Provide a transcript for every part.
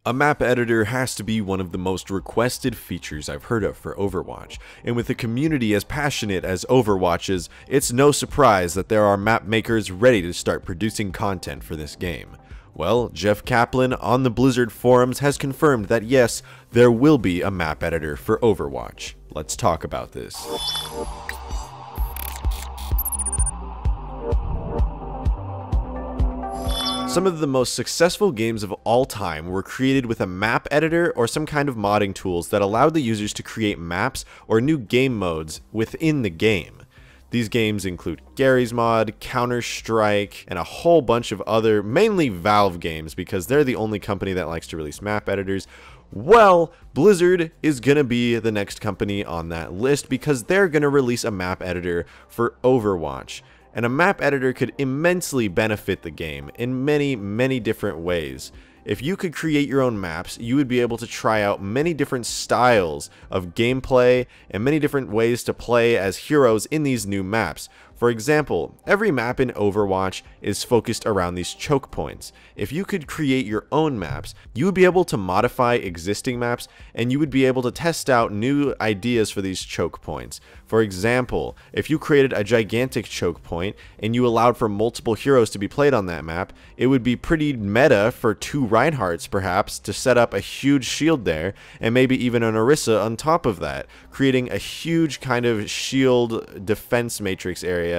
A map editor has to be one of the most requested features I've heard of for Overwatch, and with a community as passionate as Overwatch is, it's no surprise that there are map makers ready to start producing content for this game. Well, Jeff Kaplan on the Blizzard forums has confirmed that yes, there will be a map editor for Overwatch. Let's talk about this. Some of the most successful games of all time were created with a map editor or some kind of modding tools that allowed the users to create maps or new game modes within the game. These games include Garry's Mod, Counter-Strike, and a whole bunch of other, mainly Valve games because they're the only company that likes to release map editors. Well, Blizzard is gonna be the next company on that list because they're gonna release a map editor for Overwatch. And a map editor could immensely benefit the game in many different ways. If you could create your own maps, you would be able to try out many different styles of gameplay and many different ways to play as heroes in these new maps. For example, every map in Overwatch is focused around these choke points. If you could create your own maps, you would be able to modify existing maps and you would be able to test out new ideas for these choke points. For example, if you created a gigantic choke point and you allowed for multiple heroes to be played on that map, it would be pretty meta for two Reinhardts perhaps to set up a huge shield there and maybe even an Orisa on top of that, creating a huge kind of shield defense matrix area.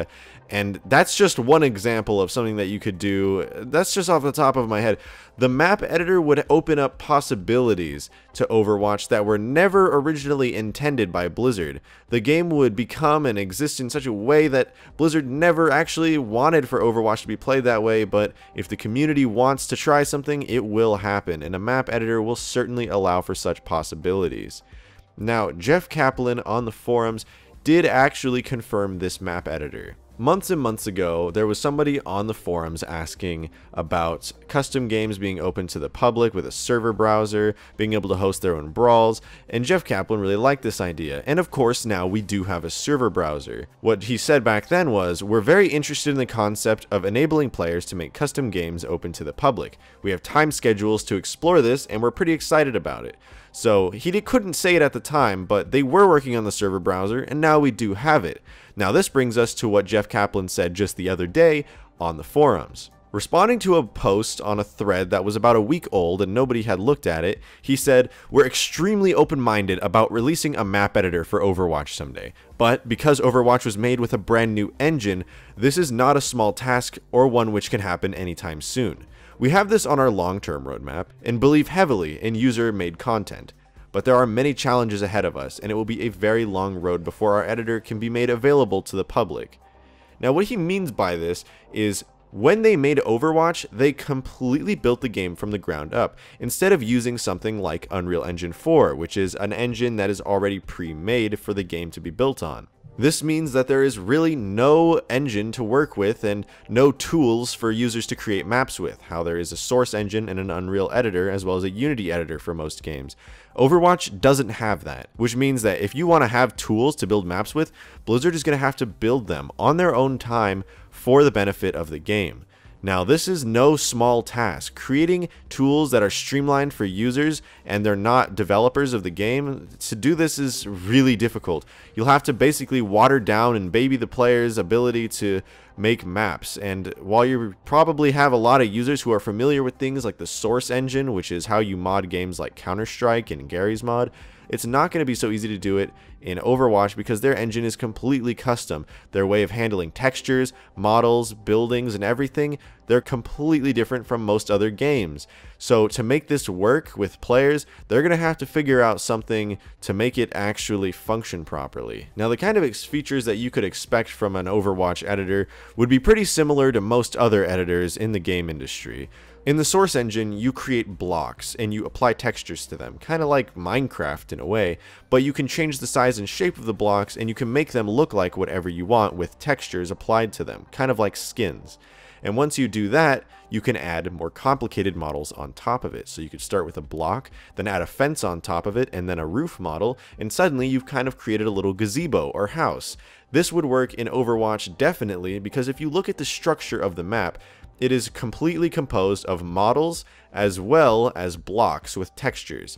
And that's just one example of something that you could do. That's just off the top of my head. The map editor would open up possibilities to Overwatch that were never originally intended by Blizzard. The game would become and exist in such a way that Blizzard never actually wanted for Overwatch to be played that way, but if the community wants to try something, it will happen, and a map editor will certainly allow for such possibilities. Now, Jeff Kaplan on the forums did actually confirm this map editor. Months and months ago, there was somebody on the forums asking about custom games being open to the public with a server browser, being able to host their own brawls, and Jeff Kaplan really liked this idea. And of course, now we do have a server browser. What he said back then was, we're very interested in the concept of enabling players to make custom games open to the public. We have time schedules to explore this, and we're pretty excited about it. So he couldn't say it at the time, but they were working on the server browser, and now we do have it. Now this brings us to what Jeff Kaplan said just the other day on the forums. Responding to a post on a thread that was about a week old and nobody had looked at it, he said, "We're extremely open-minded about releasing a map editor for Overwatch someday. But because Overwatch was made with a brand new engine, this is not a small task or one which can happen anytime soon. We have this on our long-term roadmap and believe heavily in user-made content. But there are many challenges ahead of us, and it will be a very long road before our editor can be made available to the public." Now what he means by this is, when they made Overwatch, they completely built the game from the ground up, instead of using something like Unreal Engine 4, which is an engine that is already pre-made for the game to be built on. This means that there is really no engine to work with and no tools for users to create maps with, how there is a Source engine and an Unreal editor as well as a Unity editor for most games. Overwatch doesn't have that, which means that if you want to have tools to build maps with, Blizzard is going to have to build them on their own time for the benefit of the game. Now this is no small task. Creating tools that are streamlined for users and they're not developers of the game, to do this is really difficult. You'll have to basically water down and baby the player's ability to make maps, and while you probably have a lot of users who are familiar with things like the Source engine, which is how you mod games like Counter-Strike and Garry's Mod, it's not going to be so easy to do it in Overwatch because their engine is completely custom. Their way of handling textures, models, buildings, and everything, they're completely different from most other games. So to make this work with players, they're going to have to figure out something to make it actually function properly. Now the kind of features that you could expect from an Overwatch editor would be pretty similar to most other editors in the game industry. In the Source engine, you create blocks and you apply textures to them, kind of like Minecraft in a way, but you can change the size and shape of the blocks and you can make them look like whatever you want with textures applied to them, kind of like skins. And once you do that, you can add more complicated models on top of it. So you could start with a block, then add a fence on top of it, and then a roof model, and suddenly you've kind of created a little gazebo or house. This would work in Overwatch definitely, because if you look at the structure of the map, It is completely composed of models as well as blocks with textures.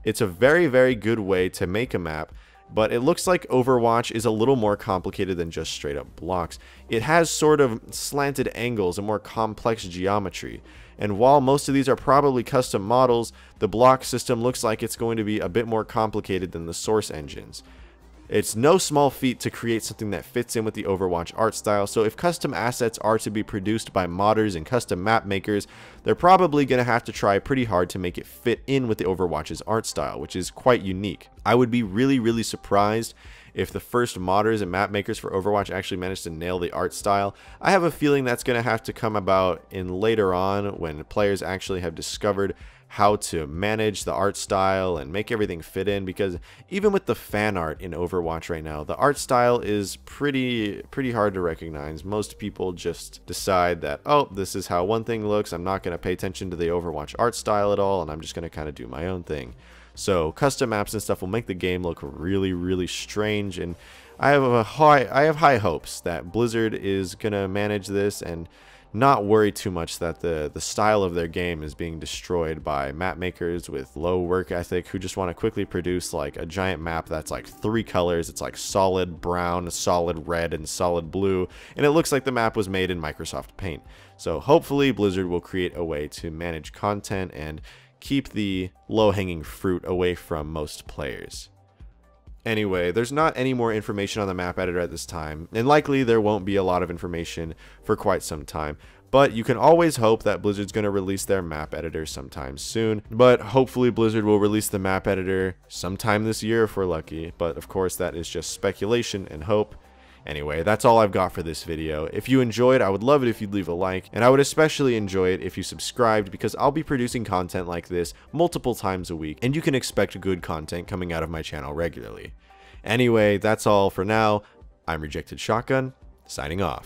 It's a very, very good way to make a map, but it looks like Overwatch is a little more complicated than just straight up blocks. It has sort of slanted angles and more complex geometry. And while most of these are probably custom models, the block system looks like it's going to be a bit more complicated than the source engines. It's no small feat to create something that fits in with the Overwatch art style, so if custom assets are to be produced by modders and custom map makers, they're probably going to have to try pretty hard to make it fit in with the Overwatch's art style, which is quite unique. I would be really surprised if the first modders and map makers for Overwatch actually managed to nail the art style. I have a feeling that's going to have to come about in later on when players actually have discovered how to manage the art style and make everything fit in, because even with the fan art in Overwatch right now, the art style is pretty hard to recognize. Most people just decide that, oh, this is how one thing looks, I'm not going to pay attention to the Overwatch art style at all, and I'm just going to kind of do my own thing. So custom maps and stuff will make the game look really strange, and I have high hopes that Blizzard is going to manage this and not worry too much that the style of their game is being destroyed by map makers with low work ethic who just want to quickly produce like a giant map that's like 3 colors. It's like solid brown, solid red, and solid blue, and it looks like the map was made in Microsoft Paint. So hopefully Blizzard will create a way to manage content and keep the low-hanging fruit away from most players. Anyway, there's not any more information on the map editor at this time, and likely there won't be a lot of information for quite some time, but you can always hope that Blizzard's going to release their map editor sometime soon. But hopefully Blizzard will release the map editor sometime this year if we're lucky, but of course that is just speculation and hope. Anyway, that's all I've got for this video. If you enjoyed, I would love it if you'd leave a like, and I would especially enjoy it if you subscribed, because I'll be producing content like this multiple times a week, and you can expect good content coming out of my channel regularly. Anyway, that's all for now. I'm Rejected Shotgun, signing off.